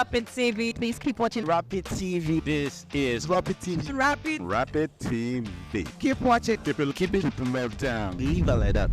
Rapid TV. Please keep watching Rapid TV. This is Rapid TV. Rapid TV. Keep watching. Keep it meltdown. Leave it like that.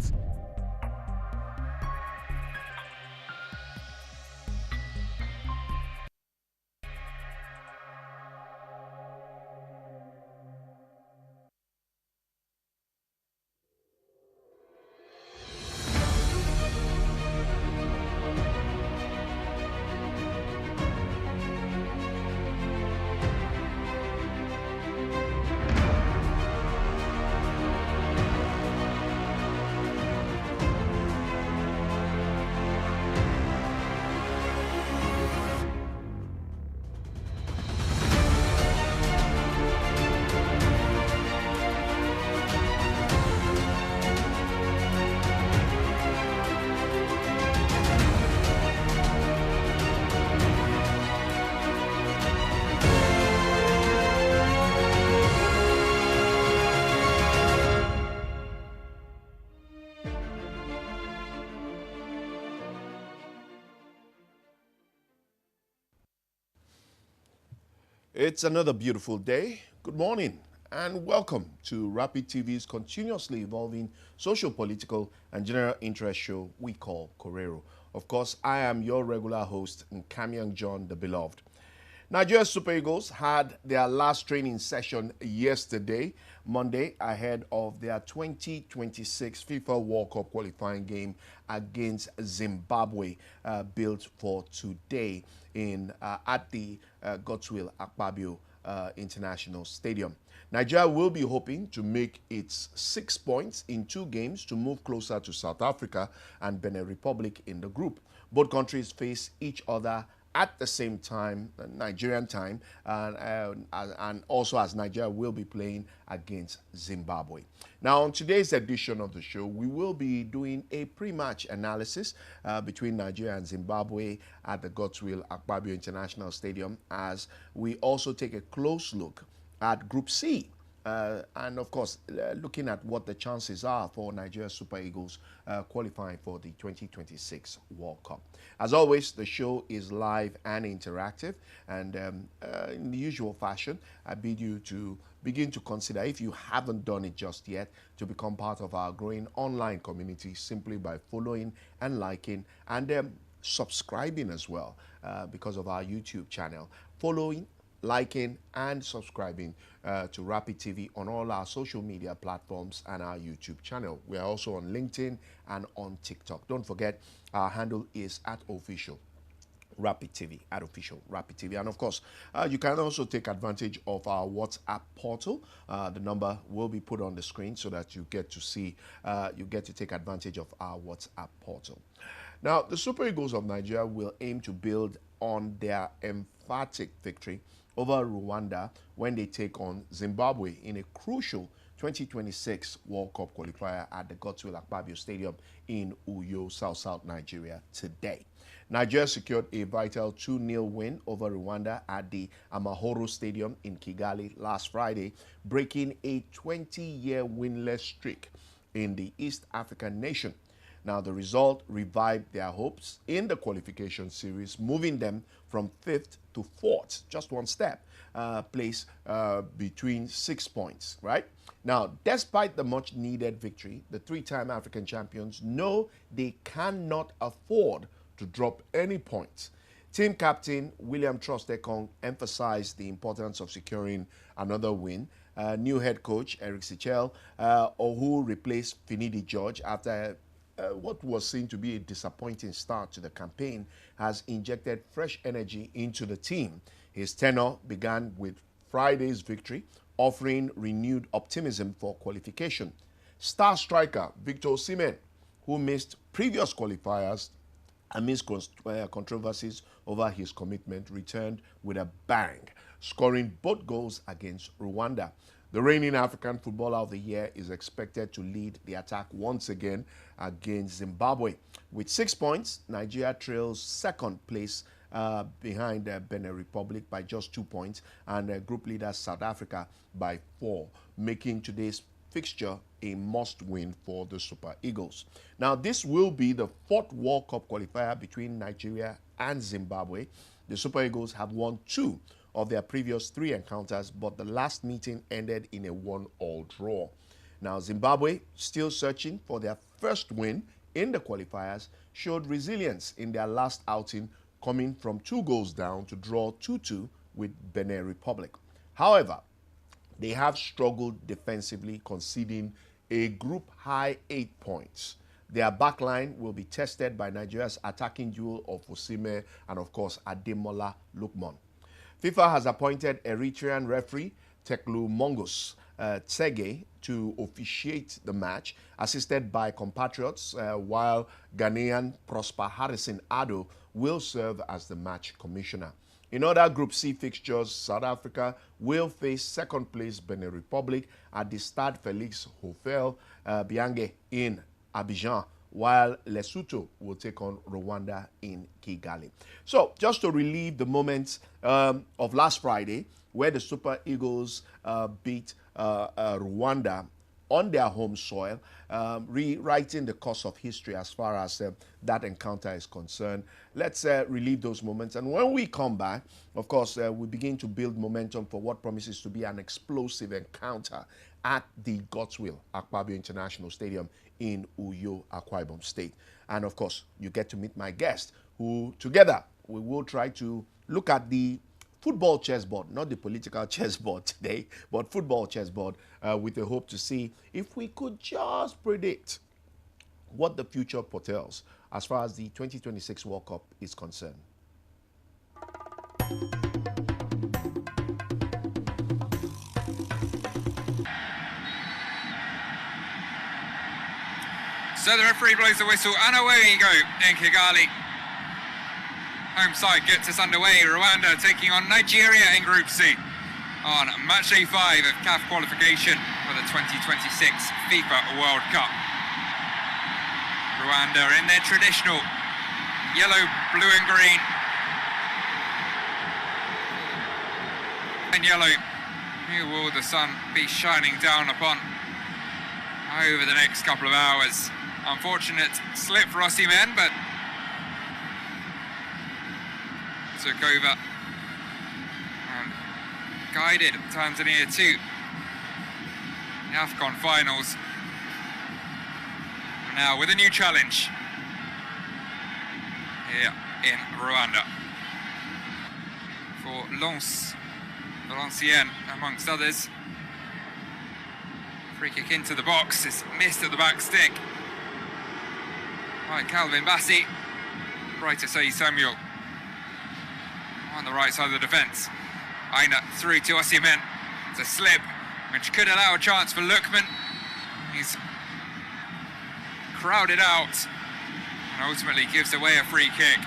It's another beautiful day. Good morning and welcome to Rapid TV's continuously evolving social, political and general interest show we call Korero. Of course, I am your regular host, Nkamiang John the Beloved. Nigeria Super Eagles had their last training session yesterday, Monday, ahead of their 2026 FIFA World Cup qualifying game against Zimbabwe, built for today at the Godswill Akpabio International Stadium. Nigeria will be hoping to make its 6 points in 2 games to move closer to South Africa and Benin Republic in the group. Both countries face each other at the same time, Nigerian time, and also as Nigeria will be playing against Zimbabwe. Now, on today's edition of the show, we will be doing a pre-match analysis between Nigeria and Zimbabwe at the Godswill Akpabio International Stadium, as we also take a close look at Group C. And of course, looking at what the chances are for Nigeria Super Eagles qualifying for the 2026 World Cup. As always, the show is live and interactive, and in the usual fashion, I bid you to begin to consider, if you haven't done it just yet, to become part of our growing online community simply by following and liking and subscribing as well because of our YouTube channel. Following, liking and subscribing to Rapid TV on all our social media platforms and our YouTube channel. We are also on LinkedIn and on TikTok. Don't forget, our handle is @official Rapid TV, @official Rapid TV. And of course, you can also take advantage of our WhatsApp portal. The number will be put on the screen so that you get to see, you get to take advantage of our WhatsApp portal. Now, the Super Eagles of Nigeria will aim to build on their emphatic victory over Rwanda when they take on Zimbabwe in a crucial 2026 World Cup qualifier at the Godswill Akpabio Stadium in Uyo, South Nigeria today. Nigeria secured a vital 2-0 win over Rwanda at the Amahoro Stadium in Kigali last Friday, breaking a 20-year winless streak in the East African nation. Now, the result revived their hopes in the qualification series, moving them from 5th to 4th, just one step, place between 6 points, right? Now, despite the much-needed victory, the 3-time African champions know they cannot afford to drop any points. Team captain William Trostekong emphasized the importance of securing another win. New head coach Eric Sichel, who replaced Finidi George after what was seen to be a disappointing start to the campaign, has injected fresh energy into the team. His tenure began with Friday's victory, offering renewed optimism for qualification. Star striker Victor Osimhen, who missed previous qualifiers amidst controversies over his commitment, returned with a bang, scoring both goals against Rwanda. The reigning African Footballer of the Year is expected to lead the attack once again against Zimbabwe. With 6 points, Nigeria trails second place behind Benin Republic by just 2 points, and group leader South Africa by 4, making today's fixture a must-win for the Super Eagles. Now, this will be the 4th World Cup qualifier between Nigeria and Zimbabwe. The Super Eagles have won 2 of their previous 3 encounters, but the last meeting ended in a 1-all draw. Now, Zimbabwe, still searching for their first win in the qualifiers, showed resilience in their last outing, coming from 2 goals down to draw 2-2 with Benin Republic. However, they have struggled defensively, conceding a group-high 8 points. Their backline will be tested by Nigeria's attacking duo of Osimhen and, of course, Ademola Lookman. FIFA has appointed Eritrean referee Teklu Mongos Tsege to officiate the match, assisted by compatriots, while Ghanaian Prosper Harrison Ado will serve as the match commissioner. In other Group C fixtures, South Africa will face second-place Benin Republic at the Stade Felix Houphouët Biange in Abidjan, while Lesotho will take on Rwanda in Kigali. So, just to relieve the moments of last Friday, where the Super Eagles beat Rwanda on their home soil, rewriting the course of history as far as that encounter is concerned. Let's relive those moments. And when we come back, of course, we begin to build momentum for what promises to be an explosive encounter at the Godswill Akpabio International Stadium in Uyo, Akwa Ibom State. And of course, you get to meet my guest, who together we will try to look at the football chessboard, not the political chessboard today, but football chessboard, with a hope to see if we could just predict what the future portends as far as the 2026 World Cup is concerned. So the referee blows the whistle, and away we go in Kigali. Home side gets us underway. Rwanda taking on Nigeria in Group C on match day 5 of CAF qualification for the 2026 FIFA World Cup. Rwanda in their traditional yellow, blue and green. And yellow, who will the sun be shining down upon over the next couple of hours? Unfortunate slip for Osimhen, but took over and guided Tanzania to the AFCON finals. And now with a new challenge here in Rwanda for Valenciennes, amongst others. Free kick into the box, it's missed at the back stick by Calvin Bassey. Right to say Samuel on the right side of the defence. Aina through to Osimhen. It's a slip which could allow a chance for Lookman. He's crowded out and ultimately gives away a free kick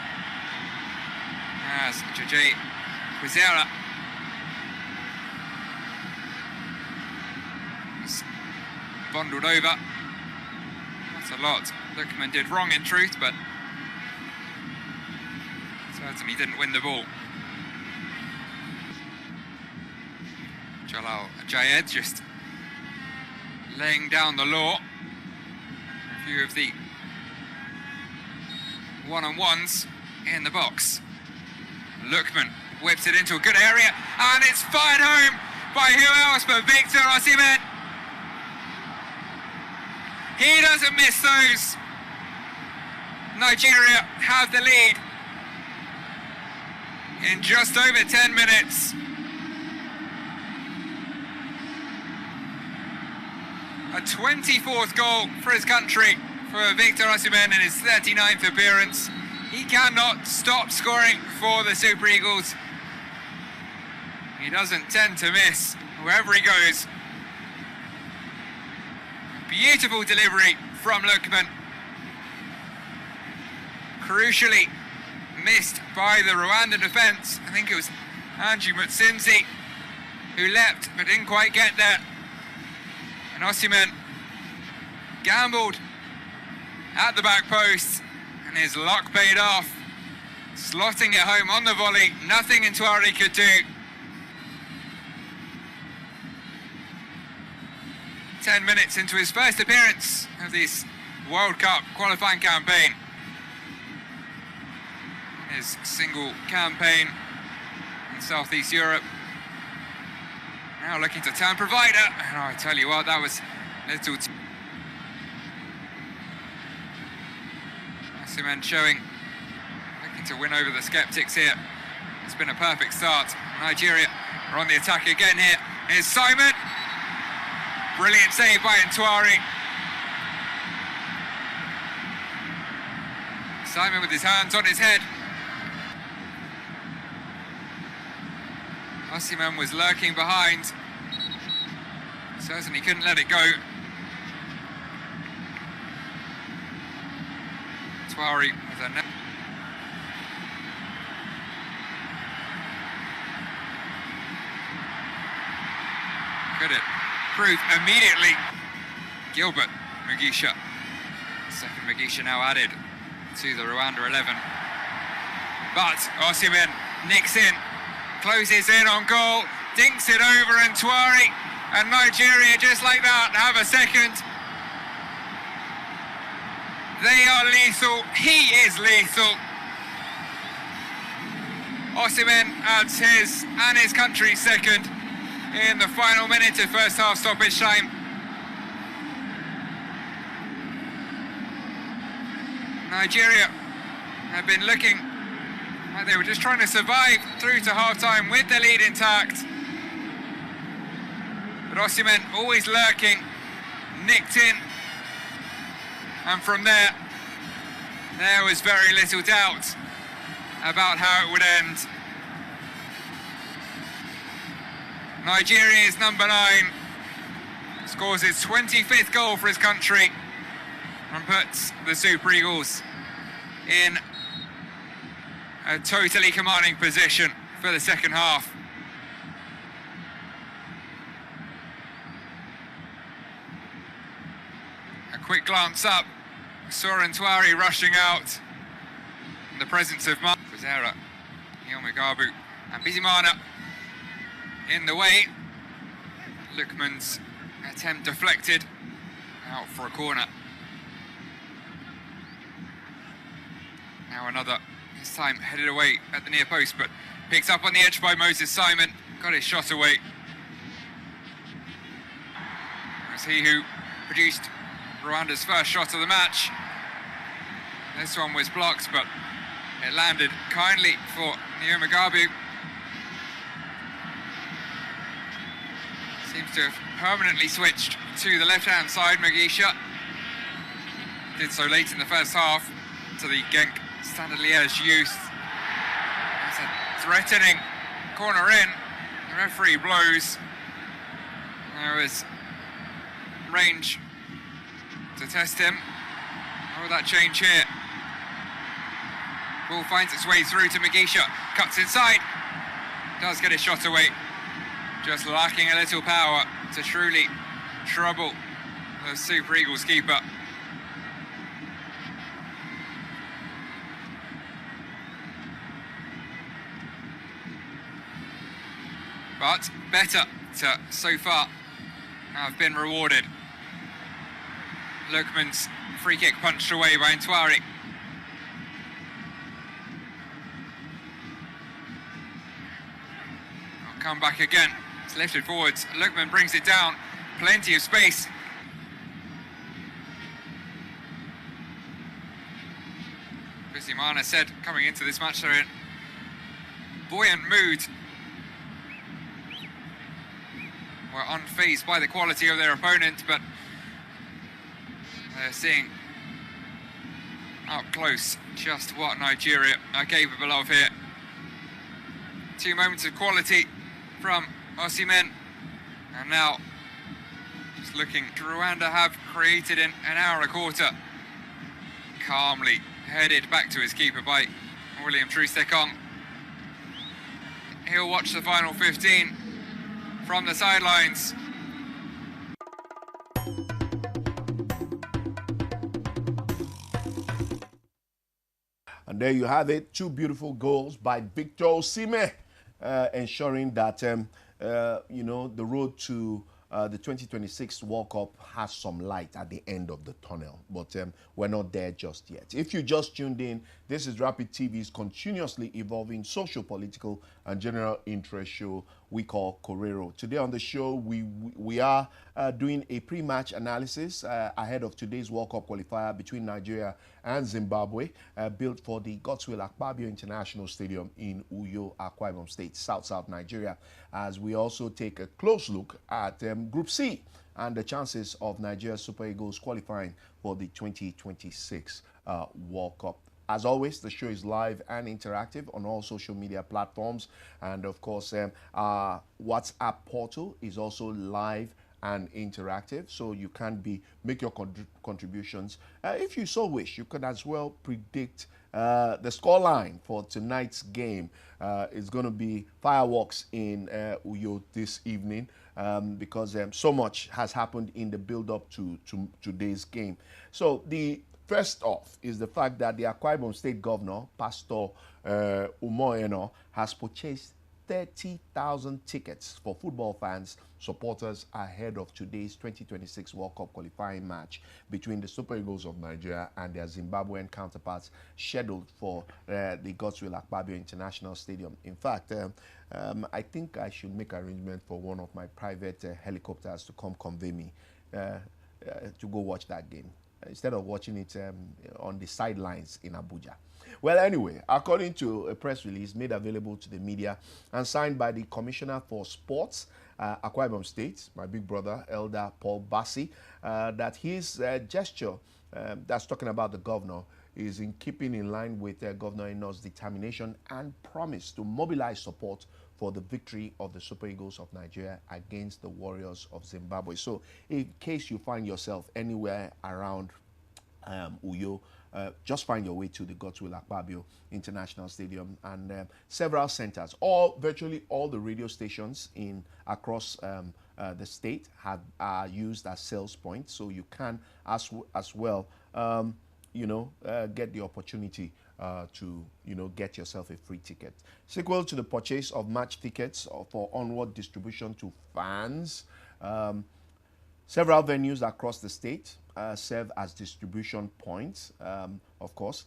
as JJ Kwizera is bundled over. That's a lot Lookman did wrong in truth, but certainly didn't win the ball. Jalal Jayed just laying down the law. A few of the one-on-ones in the box. Lookman whips it into a good area, and it's fired home by who else but Victor Osimhen. He doesn't miss those. Nigeria have the lead in just over 10 minutes. A 24th goal for his country, for Victor Osimhen in his 39th appearance. He cannot stop scoring for the Super Eagles. He doesn't tend to miss wherever he goes. Beautiful delivery from Lookman. Crucially missed by the Rwandan defence. I think it was Andrew Mutsinzi who leapt but didn't quite get there. And Osimhen gambled at the back post, and his luck paid off, slotting it home on the volley. Nothing Ntwari could do. 10 minutes into his first appearance of this World Cup qualifying campaign. his single campaign in Southeast Europe. Now looking to turn provider, and I tell you what, that was little. Osimhen showing, looking to win over the skeptics here. It's been a perfect start. Nigeria are on the attack again here. Here's Simon. Brilliant save by Ntwari. Simon with his hands on his head. Osimhen was lurking behind. Certainly couldn't let it go. Ntwari with a net. Could it prove immediately? Gilbert Mugisha. Second Mugisha now added to the Rwanda 11. But Osimhen nicks in. Closes in on goal, dinks it over Ntwari, and Nigeria, just like that, have a second. They are lethal. He is lethal. Osimhen adds his and his country's second in the final minute of first half stoppage time. Nigeria have been looking like they were just trying to survive through to half-time with the lead intact. But Osimhen always lurking, nicked in. And from there was very little doubt about how it would end. Nigeria's number 9 scores his 25th goal for his country and puts the Super Eagles in a totally commanding position for the second half. A quick glance up, saw Ntwari rushing out in the presence of Korero, Yomagabu and Bizimana in the way. Lookman's attempt deflected out for a corner. Now another, this time headed away at the near post, but picked up on the edge by Moses Simon, got his shot away. It was he who produced Rwanda's first shot of the match. This one was blocked, but it landed kindly for Yomagabu. Seems to have permanently switched to the left-hand side, Mugisha. Did so late in the first half to the Genk Standard Liège youth. It's a threatening corner in. The referee blows. There is range to test him. How will that change here? Ball finds its way through to Mugisha. Cuts inside. Does get his shot away. Just lacking a little power to truly trouble the Super Eagles keeper. But better to, so far, have been rewarded. Lookman's free kick punched away by Ntwari. I'll come back again. It's lifted forwards. Lookman brings it down. Plenty of space. Bizimana said coming into this match they're in buoyant mood. Were unfazed by the quality of their opponent, but they're seeing up close just what Nigeria are capable of here. 2 moments of quality from Osimhen, and now just looking, Rwanda have created in an hour and a quarter. Calmly headed back to his keeper by William Troost-Ekong. He'll watch the final 15 from the sidelines. And there you have it, 2 beautiful goals by Victor Osimhen, ensuring that, you know, the road to the 2026 World Cup has some light at the end of the tunnel, but we're not there just yet. If you just tuned in, this is Rapid TV's continuously evolving social, political, and general interest show we call Korero. Today on the show, we are doing a pre-match analysis ahead of today's World Cup qualifier between Nigeria and Zimbabwe, built for the Godswill Akpabio International Stadium in Uyo, Akwa Ibom State, South Nigeria, as we also take a close look at Group C and the chances of Nigeria's Super Eagles qualifying for the 2026 World Cup. As always, the show is live and interactive on all social media platforms. And of course, our WhatsApp portal is also live and interactive, so you can make your contributions. If you so wish, you can as well predict the scoreline for tonight's game. It's going to be fireworks in Uyo this evening because so much has happened in the build-up to today's game. So the first off is the fact that the Akwa Ibom State Governor, Pastor Umoeno, has purchased 30,000 tickets for football fans, supporters ahead of today's 2026 World Cup qualifying match between the Super Eagles of Nigeria and their Zimbabwean counterparts, scheduled for the Godswill Akpabio International Stadium. In fact, I think I should make arrangement for one of my private helicopters to come convey me to go watch that game, instead of watching it on the sidelines in Abuja. Well, anyway, according to a press release made available to the media and signed by the Commissioner for Sports, Akwa Ibom State, my big brother, Elder Paul Bassi, that his gesture, that's talking about the governor, is in keeping in line with Governor Eno's determination and promise to mobilize support for the victory of the Super Eagles of Nigeria against the Warriors of Zimbabwe. So in case you find yourself anywhere around Uyo, just find your way to the Godswill Akpabio International Stadium, and several centers, virtually all the radio stations across the state are used as sales points, so you can as well get the opportunity to get yourself a free ticket. Sequel to the purchase of match tickets for onward distribution to fans, several venues across the state serve as distribution points, of course,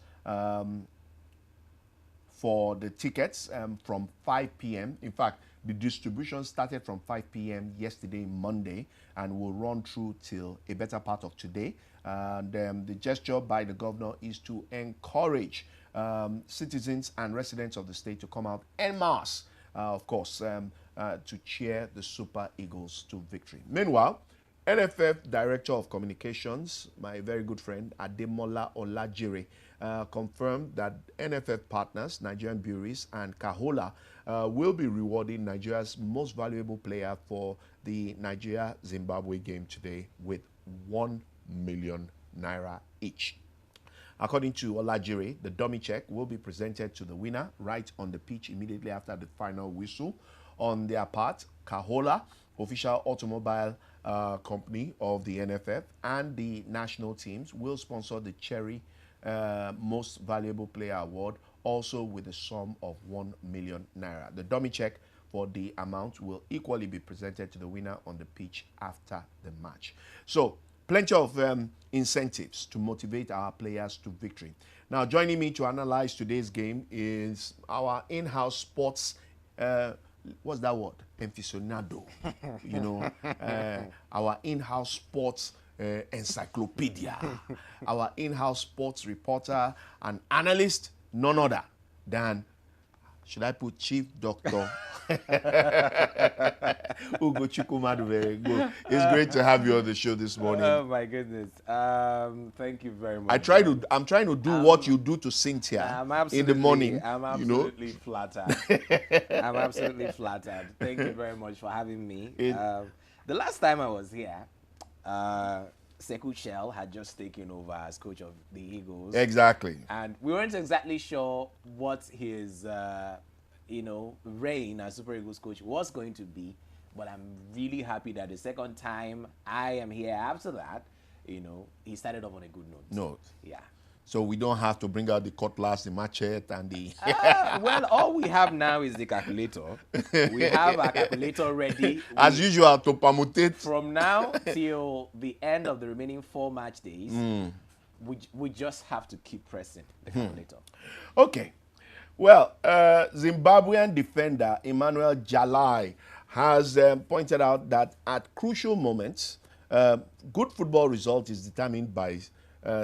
for the tickets from 5 p.m. In fact, the distribution started from 5 p.m. yesterday, Monday, and will run through till a better part of today. And the gesture by the governor is to encourage citizens and residents of the state to come out en masse, of course, to cheer the Super Eagles to victory. Meanwhile, NFF Director of Communications, my very good friend Ademola Olajire, confirmed that NFF partners, Nigerian Breweries and Kahola, will be rewarding Nigeria's most valuable player for the Nigeria-Zimbabwe game today with 1 million naira each. According to Olajire, the dummy check will be presented to the winner right on the pitch immediately after the final whistle. On their part, Kahola, official automobile company of the NFF, and the national teams will sponsor the Cherry Most Valuable Player Award, also with a sum of 1 million naira. The dummy check for the amount will equally be presented to the winner on the pitch after the match. So, plenty of incentives to motivate our players to victory. Now, joining me to analyze today's game is our in-house sports what's that word? Aficionado. Our in-house sports encyclopedia. Our in-house sports reporter and analyst, none other than, should I put Chief Doctor Ugo Chukwumadu? Very good. It's great to have you on the show this morning. Oh my goodness. Thank you very much. I'm trying to do what you do to Cynthia in the morning. I'm absolutely flattered. I'm absolutely flattered. Thank you very much for having me. The last time I was here, Sekou Shell had just taken over as coach of the Eagles. Exactly. And we weren't exactly sure what his reign as Super Eagles coach was going to be, but I'm really happy that the second time I am here after that, he started off on a good note. Note. Yeah. So we don't have to bring out the cutlass, the machete, and the... Well, all we have now is the calculator. We have our calculator ready. As usual, to permutate. From now till the end of the remaining 4 match days, we just have to keep pressing the calculator. Okay. Well, Zimbabwean defender Emmanuel Jalai has pointed out that at crucial moments, good football result is determined by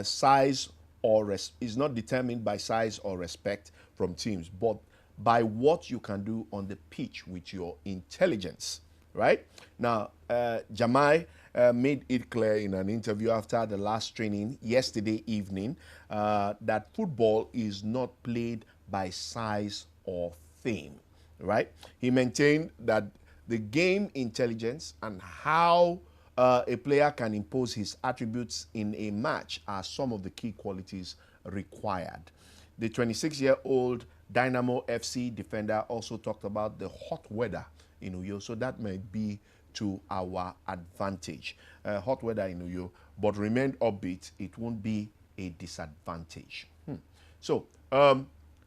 size or is not determined by size or respect from teams, but by what you can do on the pitch with your intelligence, right? Now, Jamai made it clear in an interview after the last training yesterday evening that football is not played by size or fame, right? He maintained that the game intelligence and how a player can impose his attributes in a match are some of the key qualities required. The 26-year-old Dynamo FC defender also talked about the hot weather in Uyo, so that may be to our advantage. Hot weather in Uyo, but remain upbeat, it won't be a disadvantage. So,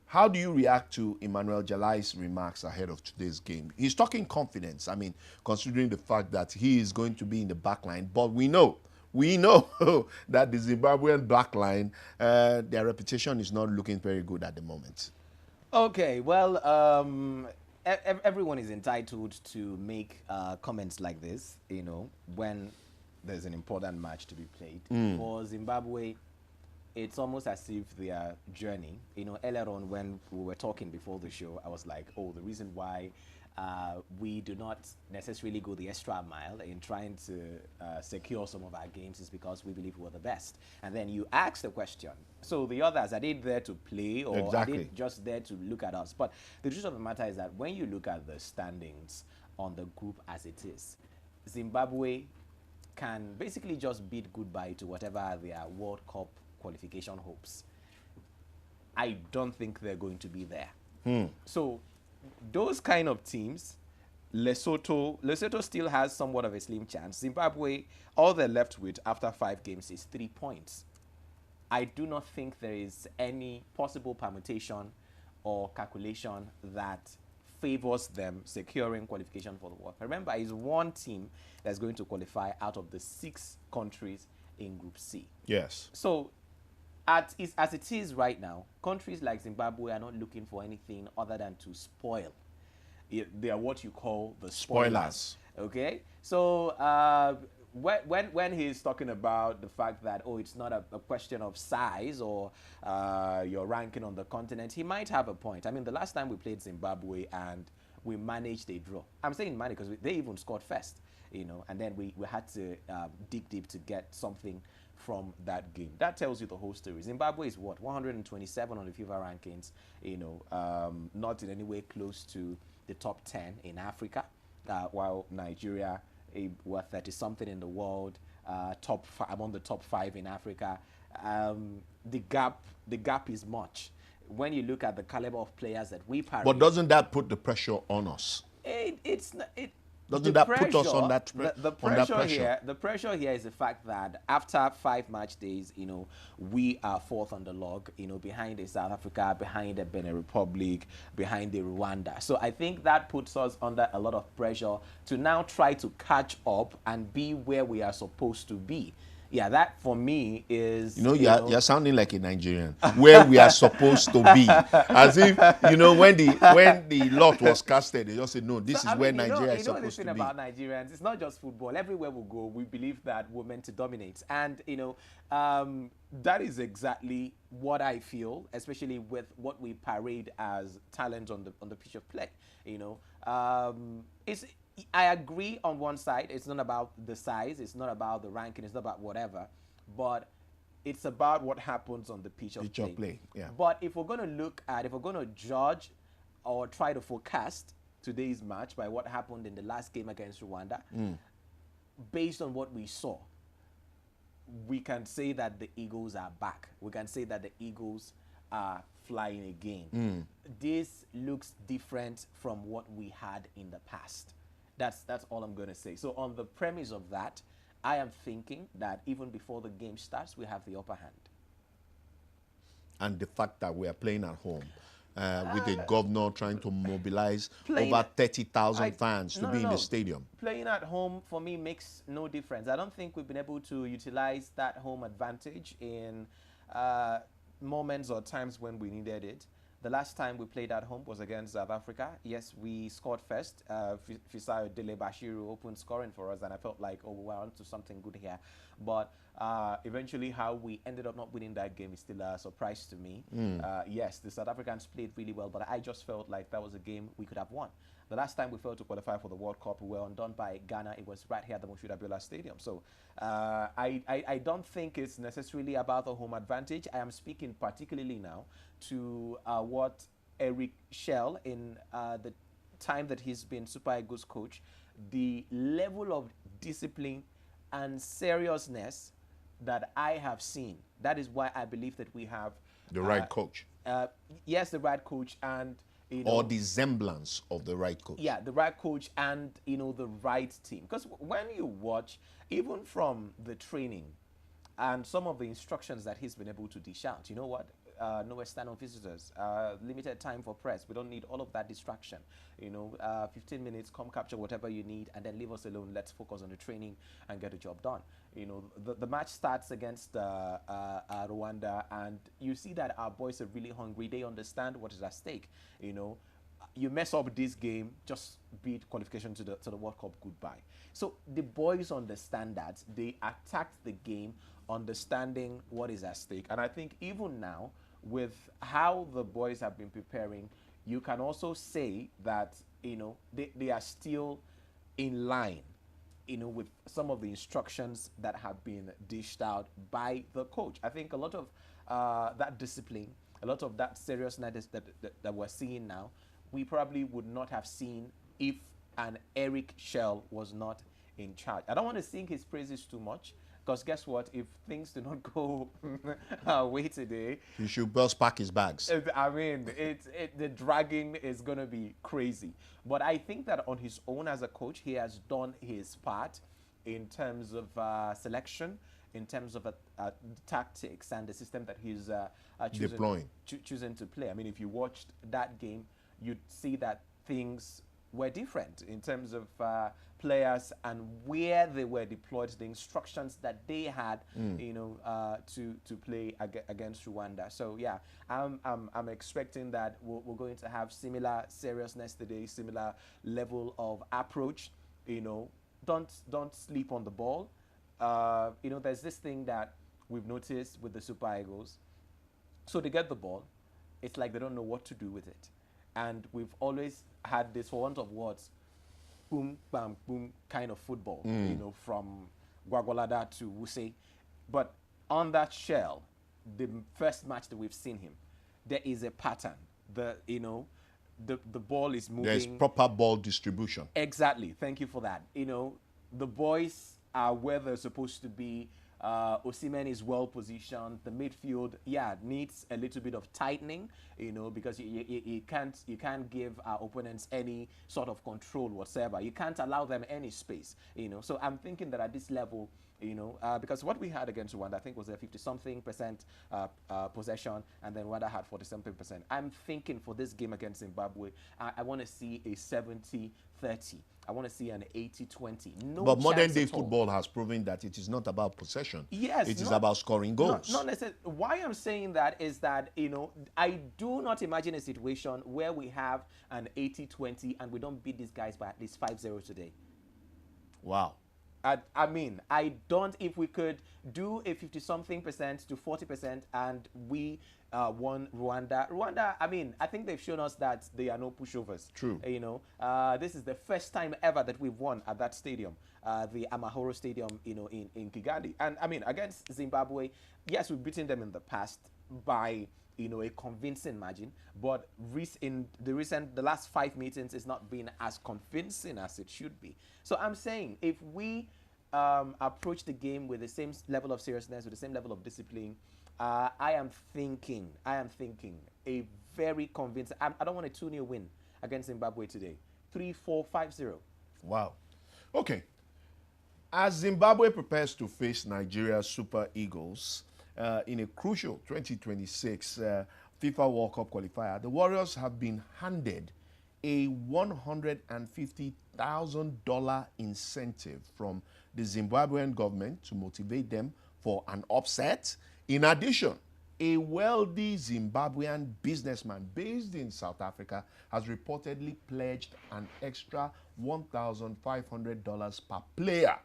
how do you react to Emmanuel Jalai's remarks ahead of today's game? He's talking confidence, I mean, considering the fact that he is going to be in the back line, but we know that the Zimbabwean back line, their reputation is not looking very good at the moment. Okay, well, everyone is entitled to make comments like this, you know, when there's an important match to be played. For Zimbabwe, it's almost as if their journey, you know, earlier on when we were talking before the show, I was like, oh, the reason why we do not necessarily go the extra mile in trying to secure some of our games is because we believe we're the best. And then you ask the question, so the others, are they there to play or are they just there to look at us? But the truth of the matter is that when you look at the standings on the group as it is, Zimbabwe can basically just bid goodbye to whatever their World Cup qualification hopes. I don't think they're going to be there. So those kind of teams, Lesotho still has somewhat of a slim chance. Zimbabwe, all they're left with after 5 games is 3 points. I do not think there is any possible permutation or calculation that favors them securing qualification for the World Cup. Remember, it's one team that's going to qualify out of the 6 countries in Group C. Yes. So, as it is right now, countries like Zimbabwe are not looking for anything other than to spoil. They are what you call the spoilers. Okay? So, when he's talking about the fact that, oh, it's not a question of size or your ranking on the continent, he might have a point. I mean, the last time we played Zimbabwe and we managed a draw. I'm saying managed because they even scored first, you know, and then we had to dig deep to get something from that game. That tells you the whole story. Zimbabwe is what, 127 on the FIFA rankings, you know, not in any way close to the top 10 in Africa, while Nigeria were 30-something in the world, among the top 5 in Africa. The gap is much. When you look at the caliber of players that we parade. But doesn't that put the pressure on us? Doesn't that put us on that pressure? The pressure here is the fact that after 5 match days, you know, we are 4th on the log, you know, behind the South Africa, behind the Benin Republic, behind the Rwanda. So I think that puts us under a lot of pressure to now try to catch up and be where we are supposed to be. Yeah, that for me is... You're sounding like a Nigerian. Where we are supposed to be. As if, you know, when the lot was casted, they just said, no, this is where Nigeria is supposed to be. About Nigerians, it's not just football. Everywhere we go, we believe that we're meant to dominate. And, you know, that is exactly what I feel, especially with what we parade as talent on the pitch of play. You know, I agree on one side, it's not about the size, it's not about the ranking, it's not about whatever, but it's about what happens on the pitch of play. Yeah. But if we're going to judge or try to forecast today's match by what happened in the last game against Rwanda, based on what we saw, we can say that the Eagles are back. We can say that the Eagles are flying again. This looks different from what we had in the past. That's all I'm going to say. So on the premise of that, I am thinking that even before the game starts, we have the upper hand. and the fact that we are playing at home with the governor trying to mobilize Playing- over 30,000 fans to be in the stadium. Playing at home for me makes no difference. I don't think we've been able to utilize that home advantage in moments or times when we needed it. The last time we played at home was against South Africa. Yes, we scored first. Fisayo Dele Bashiru opened scoring for us, and I felt like, oh, we're on to something good here. But eventually how we ended up not winning that game is still a surprise to me. Yes, the South Africans played really well, but I just felt like that was a game we could have won. The last time we failed to qualify for the World Cup, we were undone by Ghana. It was right here at the Moshood Abiola Stadium. So I don't think it's necessarily about the home advantage. I am speaking particularly now to what Eric Shell, in the time that he's been Super Eagles coach, the level of discipline and seriousness that I have seen. That is why I believe that we have The right coach. Yes, the right coach, and Or the semblance of the right coach. yeah, the right coach and the right team. Because when you watch, even from the training and some of the instructions that he's been able to dish out, you know what? No external visitors, limited time for press. We don't need all of that distraction. 15 minutes, come capture whatever you need, and then leave us alone. Let's focus on the training and get the job done. The match starts against Rwanda, and you see that our boys are really hungry. They understand what is at stake. You mess up this game, just beat qualification to the World Cup goodbye. So the boys understand that. They attacked the game understanding what is at stake. And I think even now, with how the boys have been preparing, you can also say that, they are still in line, with some of the instructions that have been dished out by the coach. I think a lot of that discipline, a lot of that seriousness that we're seeing now, we probably would not have seen if an Eric Shell was not in charge. I don't want to sing his praises too much, because guess what? If things do not go our way today, He should just pack his bags. I mean, the dragging is going to be crazy. But I think that on his own as a coach, he has done his part in terms of selection, in terms of tactics and the system that he's choosing to play. I mean, if you watched that game, you'd see that things were different in terms of players and where they were deployed, the instructions that they had, to play against Rwanda. So yeah, I'm expecting that we're going to have similar seriousness today, similar level of approach. Don't sleep on the ball. There's this thing that we've noticed with the Super Eagles. So they get the ball, it's like they don't know what to do with it. And we've always had this, for want of words, boom, bam, boom kind of football, from Gwagwalada to Wuse. But on that Shell, the first match that we've seen him, there is a pattern. The ball is moving. There's proper ball distribution. Exactly. Thank you for that. The boys are where they're supposed to be. Osimhen is well positioned. The midfield, needs a little bit of tightening, because you can't give our opponents any sort of control whatsoever. You can't allow them any space, So I'm thinking that at this level, because what we had against Rwanda, I think, was a 50-something% possession, and then Rwanda had 40-something%. I'm thinking for this game against Zimbabwe, I want to see a 70-30. I want to see an 80-20. But modern day football has proven that it is not about possession. Yes. It is about scoring goals. Not necessarily. Why I'm saying that is that, I do not imagine a situation where we have an 80-20 and we don't beat these guys by at least 5-0 today. Wow. I mean, I don't, if we could do a 50-something% to 40% and we won Rwanda. Rwanda, I mean, I think they've shown us that they are no pushovers. True. This is the first time ever that we've won at that stadium, the Amahoro Stadium, in Kigali. And I mean, against Zimbabwe, yes, we've beaten them in the past by a convincing margin, but in the last 5 meetings, it's not been as convincing as it should be. So I'm saying, if we approach the game with the same level of seriousness, with the same level of discipline, I am thinking a very convincing. I don't want a 2-0 win against Zimbabwe today. 3-4-5-0. Wow. Okay. As Zimbabwe prepares to face Nigeria's Super Eagles, in a crucial 2026 FIFA World Cup qualifier, the Warriors have been handed a $150,000 incentive from the Zimbabwean government to motivate them for an upset. In addition, a wealthy Zimbabwean businessman based in South Africa has reportedly pledged an extra $1,500 per player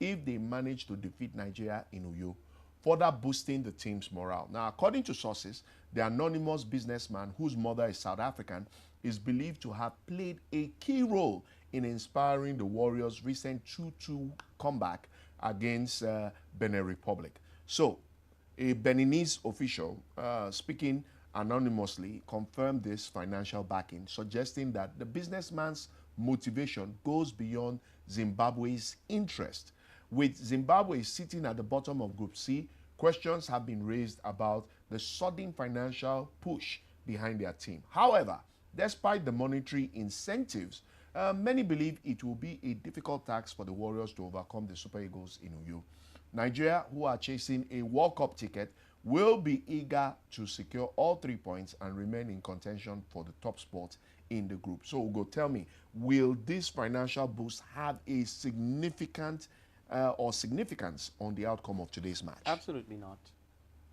if they manage to defeat Nigeria in Uyo, further boosting the team's morale. Now, according to sources, the anonymous businessman, whose mother is South African, is believed to have played a key role in inspiring the Warriors' recent 2-2 comeback against Benin Republic. So, a Beninese official speaking anonymously confirmed this financial backing, suggesting that the businessman's motivation goes beyond Zimbabwe's interest. With Zimbabwe sitting at the bottom of Group C, questions have been raised about the sudden financial push behind their team. However, despite the monetary incentives, many believe it will be a difficult task for the Warriors to overcome the Super Eagles in Uyo. Nigeria, who are chasing a World Cup ticket, will be eager to secure all 3 points and remain in contention for the top spot in the group. So, Ugo, tell me, will this financial boost have a significant or significance on the outcome of today's match? Absolutely not.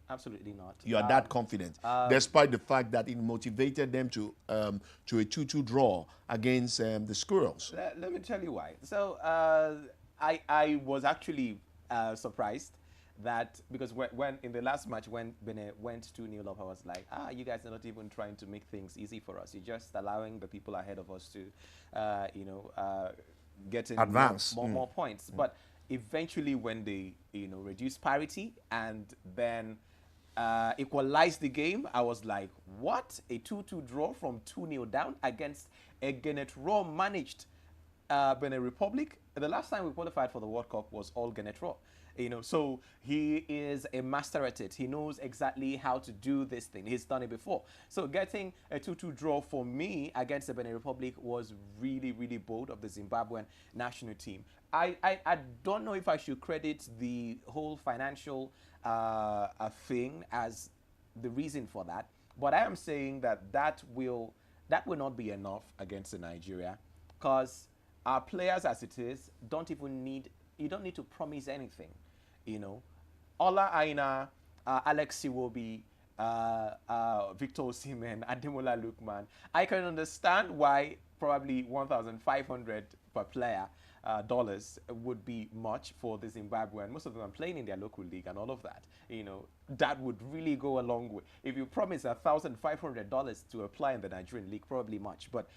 Absolutely not. You are that confident, despite the fact that it motivated them to a 2-2 draw against the Squirrels. Let me tell you why. So I was actually surprised that, because when in the last match when Benin went 2-0 up, I was like, you guys are not even trying to make things easy for us. You're just allowing the people ahead of us to, get in advance more points. But eventually, when they reduced parity and then equalized the game, I was like, what? A 2-2 draw from 2-0 down against a Genet Raw managed Benin Republic. The last time we qualified for the World Cup was all Genet Raw. So he is a master at it. He knows exactly how to do this thing. He's done it before. So getting a 2-2 draw for me against the Benin Republic was really, really bold of the Zimbabwean national team. I don't know if I should credit the whole financial thing as the reason for that, but I am saying that will not be enough against Nigeria, because our players, as it is, you don't need to promise anything. Ola Aina, Alex Iwobi, Victor Osimhen, Ademola Lookman. I can understand why probably $1,500 per player dollars would be much for the Zimbabwean. Most of them are playing in their local league and all of that. That would really go a long way. If you promise $1,500 to apply in the Nigerian league, probably much. But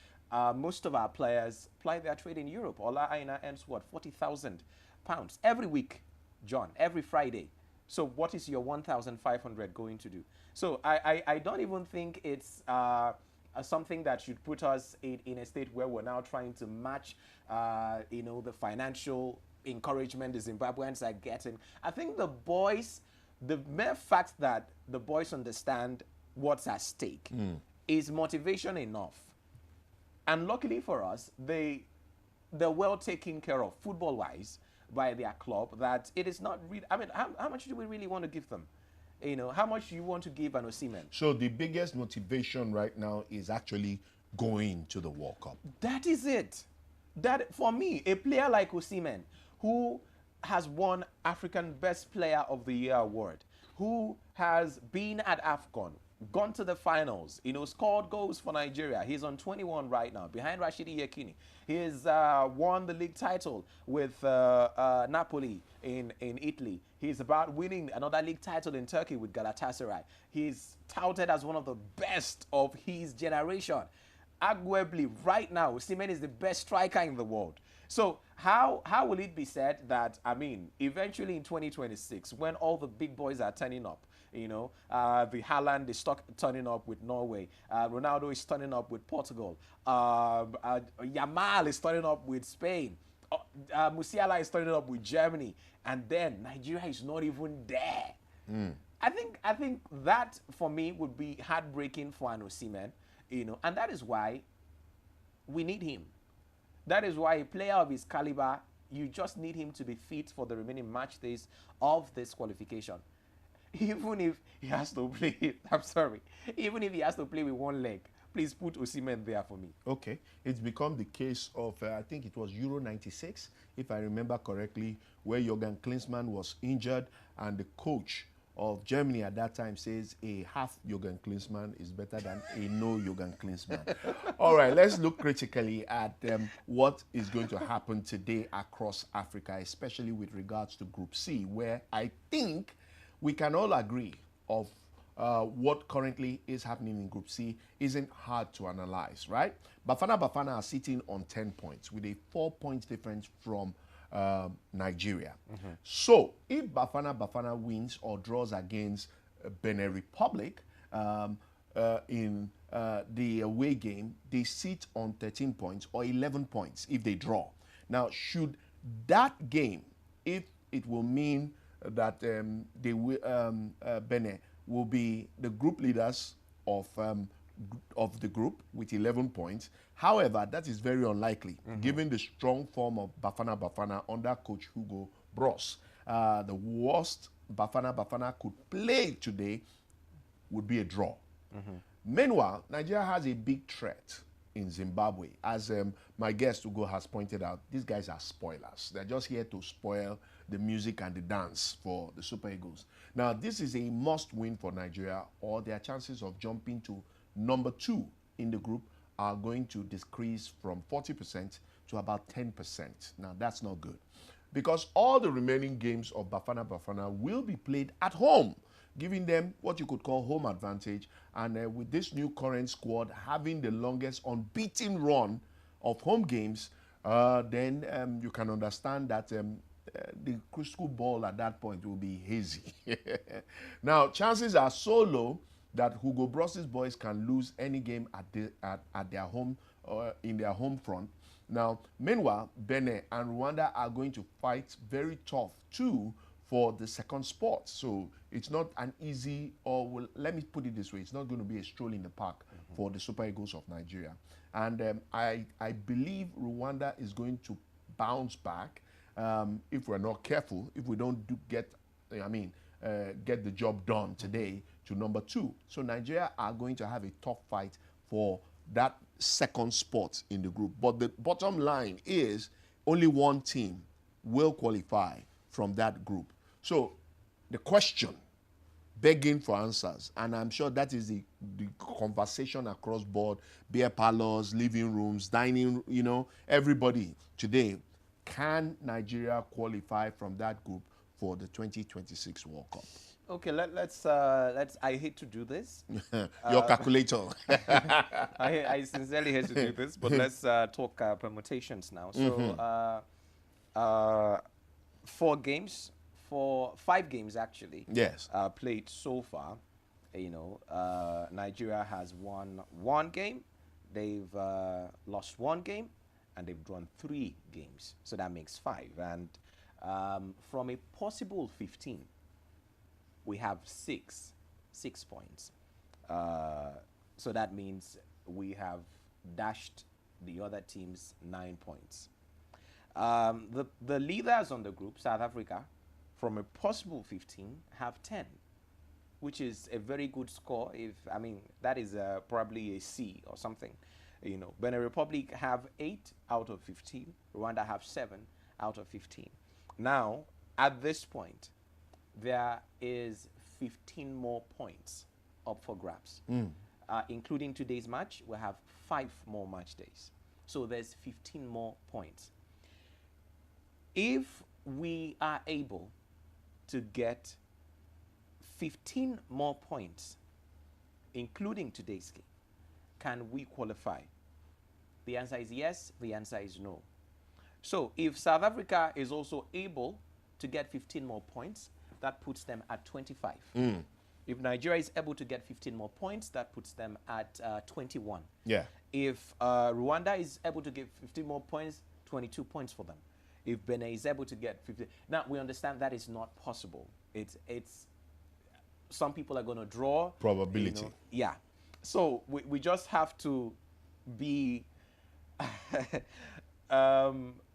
most of our players ply their trade in Europe. Ola Aina earns what, £40,000 every week, John, every Friday. So what is your 1,500 going to do? So I don't even think it's something that should put us in a state where we're now trying to match, the financial encouragement the Zimbabweans are getting. I think the mere fact that the boys understand what's at stake is motivation enough. And luckily for us, they're well taken care of football-wise by their club, that it is not really, how much do we really want to give them? How much do you want to give an Osimhen? So the biggest motivation right now is actually going to the World Cup. That is it. That, for me, a player like Osimhen, who has won African Best Player of the Year award, who has been at AFCON, gone to the finals, scored goals for Nigeria. He's on 21 right now, behind Rashidi Yekini. He's won the league title with Napoli in Italy. He's about winning another league title in Turkey with Galatasaray. He's touted as one of the best of his generation. Arguably, right now, Osimhen is the best striker in the world. So how will it be said that, eventually in 2026, when all the big boys are turning up, the Haaland is turning up with Norway, Ronaldo is turning up with Portugal, Yamal is turning up with Spain, Musiala is turning up with Germany, and then Nigeria is not even there. I think that, for me, would be heartbreaking for an Osimhen, and that is why we need him. That is why a player of his caliber, you just need him to be fit for the remaining match days of this qualification. even if he has to play, I'm sorry, even if he has to play with one leg, please put Osimhen there for me. Okay. It's become the case of, I think it was Euro 96, if I remember correctly, where Jürgen Klinsmann was injured and the coach of Germany at that time says a half Jürgen Klinsmann is better than a no Jürgen Klinsmann. All right, let's look critically at what is going to happen today across Africa, especially with regards to Group C, where I think we can all agree of what currently is happening in Group C isn't hard to analyze, right? Bafana are sitting on 10 points with a 4-point difference from Nigeria. So if Bafana wins or draws against Benin Republic in the away game, they sit on 13 points or 11 points if they draw. Now, should that game, if it will mean that they will, Benin will be the group leaders of the group with 11 points. However, that is very unlikely, given the strong form of Bafana under coach Hugo Bros. The worst Bafana could play today would be a draw. Meanwhile, Nigeria has a big threat in Zimbabwe. As my guest Hugo has pointed out, these guys are spoilers. They're just here to spoil the music and the dance for the Super Eagles. Now, this is a must-win for Nigeria, or their chances of jumping to number 2 in the group are going to decrease from 40% to about 10%. Now, that's not good, because all the remaining games of Bafana will be played at home, giving them what you could call home advantage. And with this new current squad having the longest unbeaten run of home games, then you can understand that the crystal ball at that point will be hazy. Now, chances are so low that Hugo Bros' boys can lose any game at their home or in their home front. Now, meanwhile, Benin and Rwanda are going to fight very tough too for the second spot. So it's not an easy, or well, let me put it this way, it's not going to be a stroll in the park for the Super Eagles of Nigeria. And I believe Rwanda is going to bounce back if we're not careful, if we don't get the job done today to number 2. So Nigeria are going to have a tough fight for that second spot in the group. But the bottom line is only one team will qualify from that group. So the question begging for answers, and I'm sure that is the conversation across board, beer parlors, living rooms, dining, everybody today, can Nigeria qualify from that group for the 2026 World Cup? Okay, let's. I hate to do this. Your calculator. I sincerely hate to do this, but let's talk permutations now. So, 5 games actually. Yes. Played so far. Nigeria has won 1 game, they've lost 1 game, and they've drawn 3 games. So that makes 5. And from a possible 15. We have 6 points. So that means we have dashed the other teams 9 points. The leaders on the group, South Africa, from a possible 15, have 10, which is a very good score. That is probably a C or something. Benin Republic have 8 out of 15. Rwanda have 7 out of 15. Now, at this point, there is 15 more points up for grabs. Including today's match, we have 5 more match days. So there's 15 more points. If we are able to get 15 more points, including today's game, can we qualify? The answer is yes, the answer is no. So if South Africa is also able to get 15 more points, that puts them at 25. If Nigeria is able to get 15 more points, that puts them at 21. Yeah. If Rwanda is able to get 15 more points, 22 points for them. If Benin is able to get 15, now we understand that is not possible. It's some people are going to draw. Probability. Yeah. So we just have to be.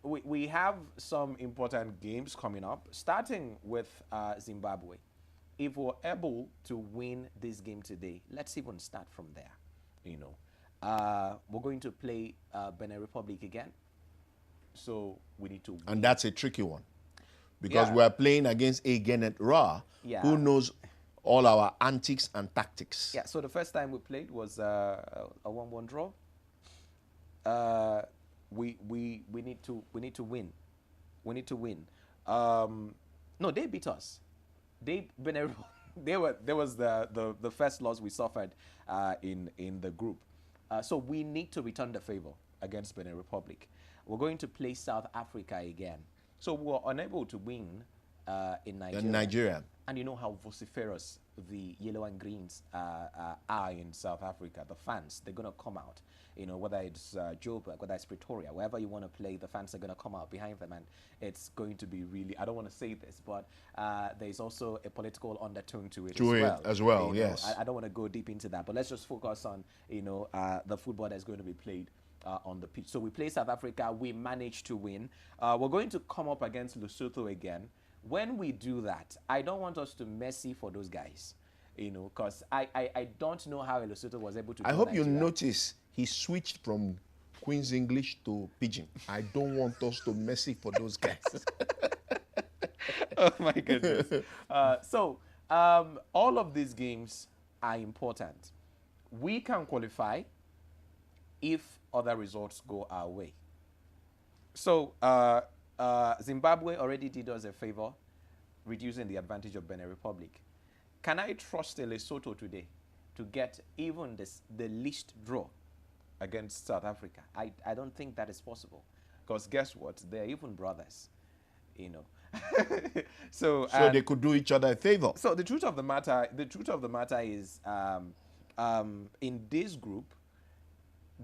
We have some important games coming up, starting with Zimbabwe. if we're able to win this game today, let's even start from there. We're going to play Benin Republic again, so we need to win. And that's a tricky one, because Yeah. we are playing against a Genet Ra, Yeah. who knows all our antics and tactics. Yeah, so the first time we played was a 1-1 draw. We need to win. We need to win. No, they beat us. There was the first loss we suffered in the group. So we need to return the favor against Benin Republic. We're going to play South Africa again. So we were unable to win in Nigeria. And you know how vociferous the yellow and greens are in South Africa. The fans, they're going to come out. Whether it's Joburg, whether it's Pretoria, wherever you want to play, the fans are going to come out behind them. And it's going to be really, I don't want to say this, but there's also a political undertone to it as well. Yes. I don't want to go deep into that, but let's just focus on, the football that's going to be played on the pitch. So we play South Africa. We managed to win. We're going to come up against Lesotho again. When we do that, I don't want us to messy for those guys, because I don't know how Lesotho was able to do I hope you Nigeria. notice he switched from Queen's English to Pidgin. I don't want us to messy for those guys. Oh my goodness. So all of these games are important. We can qualify if other results go our way. So Zimbabwe already did us a favor, reducing the advantage of Benin Republic. Can I trust Lesotho today to get even the least draw against South Africa? I don't think that is possible, because guess what? They're even brothers, So They could do each other a favor. So the truth of the matter is, in this group,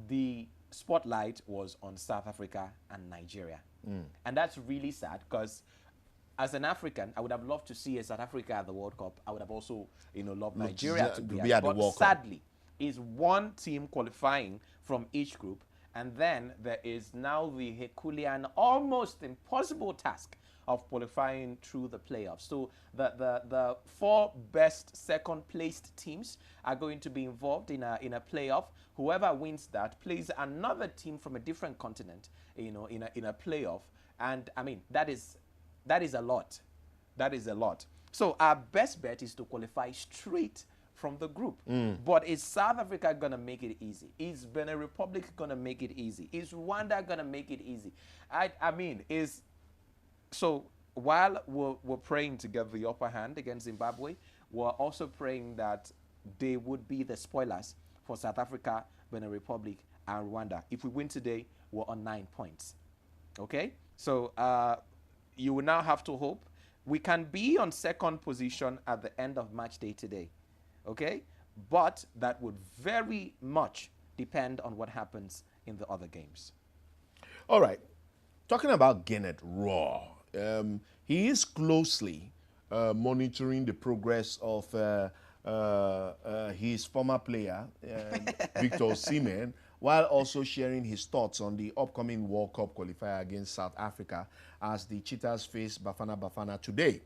the spotlight was on South Africa and Nigeria. And that's really sad, because as an African, I would have loved to see South Africa at the World Cup. I would have also, loved Nigeria to be at the World Cup. Sadly, is one team qualifying from each group, and then there is now the Herculean, almost impossible task of qualifying through the playoffs. So the 4 best second-placed teams are going to be involved in a playoff. Whoever wins that plays another team from a different continent, in a playoff. And I mean, that is a lot. That is a lot. So our best bet is to qualify straight from the group. But is South Africa going to make it easy? Is Benin Republic going to make it easy? Is Rwanda going to make it easy? So while we're praying to get the upper hand against Zimbabwe, we're also praying that they would be the spoilers for South Africa, Benin Republic, and Rwanda. If we win today, we're on 9 points. Okay? So you will now have to hope we can be on second position at the end of match day today. Okay? But that would very much depend on what happens in the other games. All right. Talking about Genet Raw, he is closely monitoring the progress of his former player, Victor Osimhen, while also sharing his thoughts on the upcoming World Cup qualifier against South Africa as the Cheetahs face Bafana Bafana today,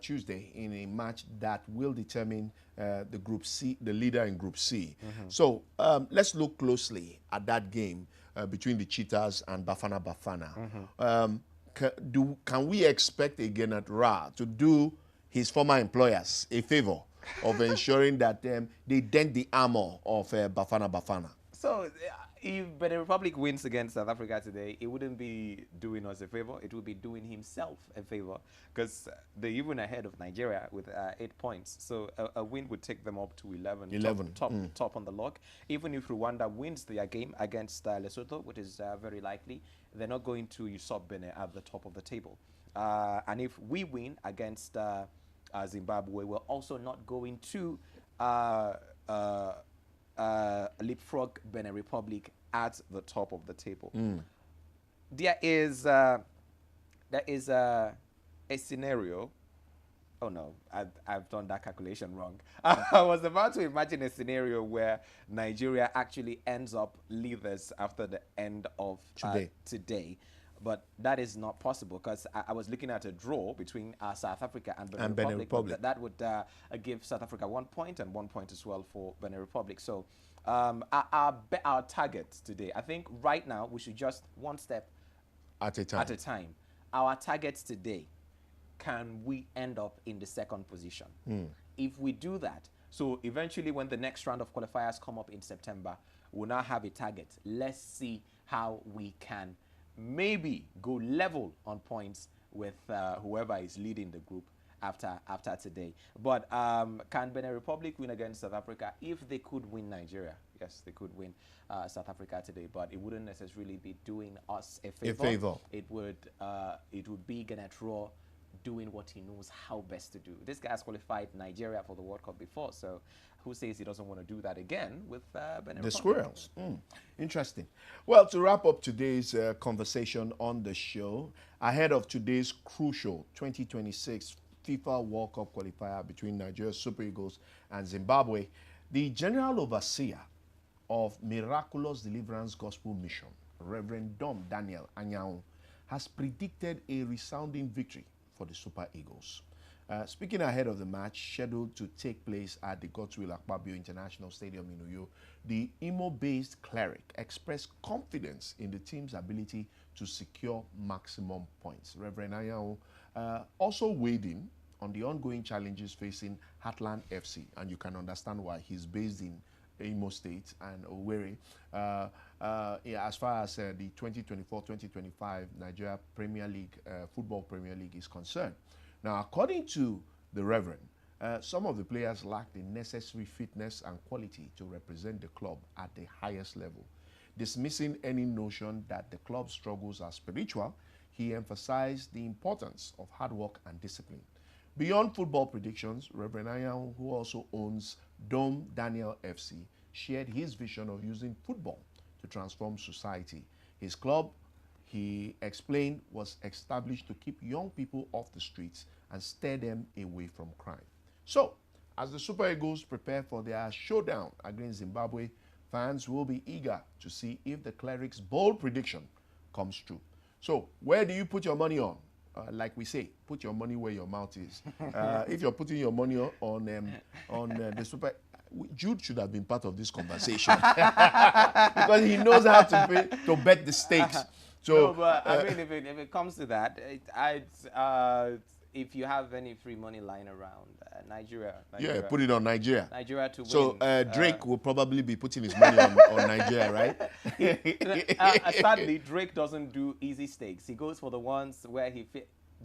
Tuesday, in a match that will determine the Group C, the leader in Group C. So let's look closely at that game between the Cheetahs and Bafana Bafana. Can we expect again at Ra to do his former employers a favor of ensuring that they dent the armor of Bafana Bafana? So if Benin Republic wins against South Africa today, it wouldn't be doing us a favor. It would be doing himself a favor, because they're even ahead of Nigeria with 8 points. So a win would take them up to 11. Top on the log. Even if Rwanda wins their game against Lesotho, which is very likely, they're not going to usurp Benin at the top of the table. And if we win against Zimbabwe, we're also not going to leapfrog Benin Republic at the top of the table. There is a scenario. Oh no, I've done that calculation wrong. I was about to imagine a scenario where Nigeria actually ends up leaders after the end of today. But that is not possible because I was looking at a draw between South Africa and Benin Benin Republic. Republic. That would give South Africa 1 point and 1 point as well for Benin Republic. So our target today, I think right now we should just one step At a time. at a time. Our targets today, can we end up in the second position? If we do that, so eventually when the next round of qualifiers come up in September, we'll now have a target. Let's see how we can maybe go level on points with whoever is leading the group after today. But can Benin Republic win against South Africa? If they could win Nigeria, yes, they could win South Africa today, but it wouldn't necessarily be doing us a favor. It would be Gannett Raw doing what he knows how best to do. This guy has qualified Nigeria for the World Cup before, so who says he doesn't want to do that again with Benin The Republic? Squirrels. Interesting. Well, to wrap up today's conversation on the show, ahead of today's crucial 2026 FIFA World Cup qualifier between Nigeria Super Eagles and Zimbabwe, the General Overseer of Miraculous Deliverance Gospel Mission, Reverend Dom Daniel Anyao, has predicted a resounding victory for the Super Eagles. Speaking ahead of the match scheduled to take place at the Godswill Akpabio International Stadium in Uyo, the Imo-based cleric expressed confidence in the team's ability to secure maximum points. Reverend Anyao also weighed in on the ongoing challenges facing Heartland FC, and you can understand why. He's based in Imo State and Owerri. As far as the 2024-2025 Nigeria Premier League, Football Premier League is concerned. Now, according to the Reverend, some of the players lack the necessary fitness and quality to represent the club at the highest level. Dismissing any notion that the club's struggles are spiritual, he emphasized the importance of hard work and discipline. Beyond football predictions, Reverend Anyao, who also owns Dom Daniel FC, shared his vision of using football to transform society. His club, he explained, was established to keep young people off the streets and steer them away from crime. So, as the Super Eagles prepare for their showdown against Zimbabwe, fans will be eager to see if the cleric's bold prediction comes true. So, where do you put your money on? Like we say, put your money where your mouth is. If you're putting your money on the Super, Jude should have been part of this conversation because he knows how to bet the stakes. So, no, but I mean, if it comes to that, if you have any free money lying around, Nigeria. Yeah, put it on Nigeria. Nigeria to win. So Drake will probably be putting his money on Nigeria, right? Sadly, Drake doesn't do easy stakes. He goes for the ones where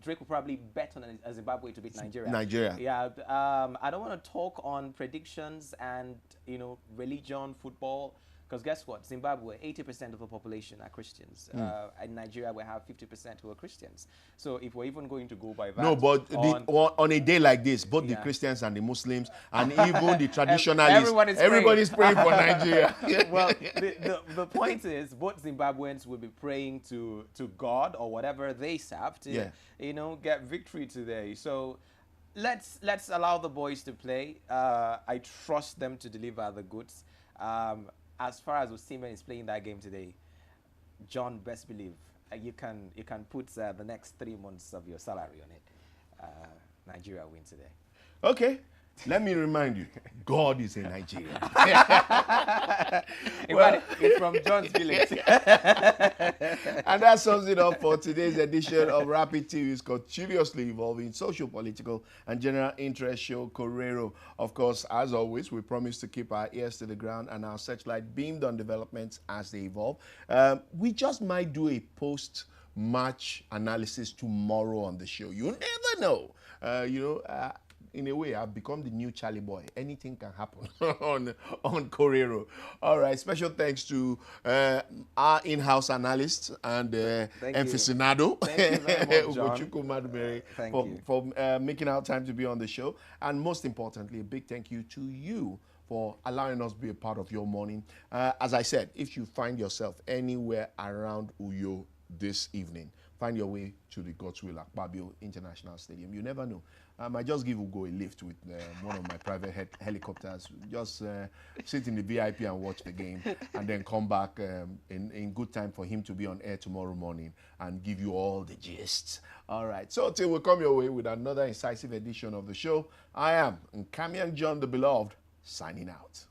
Drake will probably bet on Zimbabwe to beat Nigeria. Yeah. I don't want to talk on predictions and religion, football. Because guess what? Zimbabwe, 80% of the population are Christians. In Nigeria, we have 50% who are Christians. So if we're even going to go by that... No, but on a day like this, both the Christians and the Muslims and even the traditionalists, everybody's praying for Nigeria. Well, the point is, both Zimbabweans will be praying to God or whatever they serve to, get victory today. So let's allow the boys to play. I trust them to deliver the goods. As far as Osimhen is playing that game today, John, best believe you can put the next 3 months of your salary on it. Nigeria win today. Okay. Let me remind you, God is in Nigeria. It's from John's village. And that sums it up for today's edition of Rapid TV's continuously evolving social, political, and general interest show, Korero. Of course, as always, we promise to keep our ears to the ground and our searchlight beamed on developments as they evolve. We just might do a post-match analysis tomorrow on the show. You never know. In a way, I've become the new Charlie boy. Anything can happen on Korero. All right, special thanks to our in-house analyst and aficionado, Ugochukwu Madubere, for making our time to be on the show. And most importantly, a big thank you to you for allowing us to be a part of your morning. As I said, if you find yourself anywhere around Uyo, this evening. Find your way to the Godswill Akpabio International Stadium. You never know. I might just give Ugo a lift with one of my private helicopters. Just sit in the VIP and watch the game, and then come back in good time for him to be on air tomorrow morning and give you all the gist. All right. So till we come your way with another incisive edition of the show, I am Nkamian John the Beloved, signing out.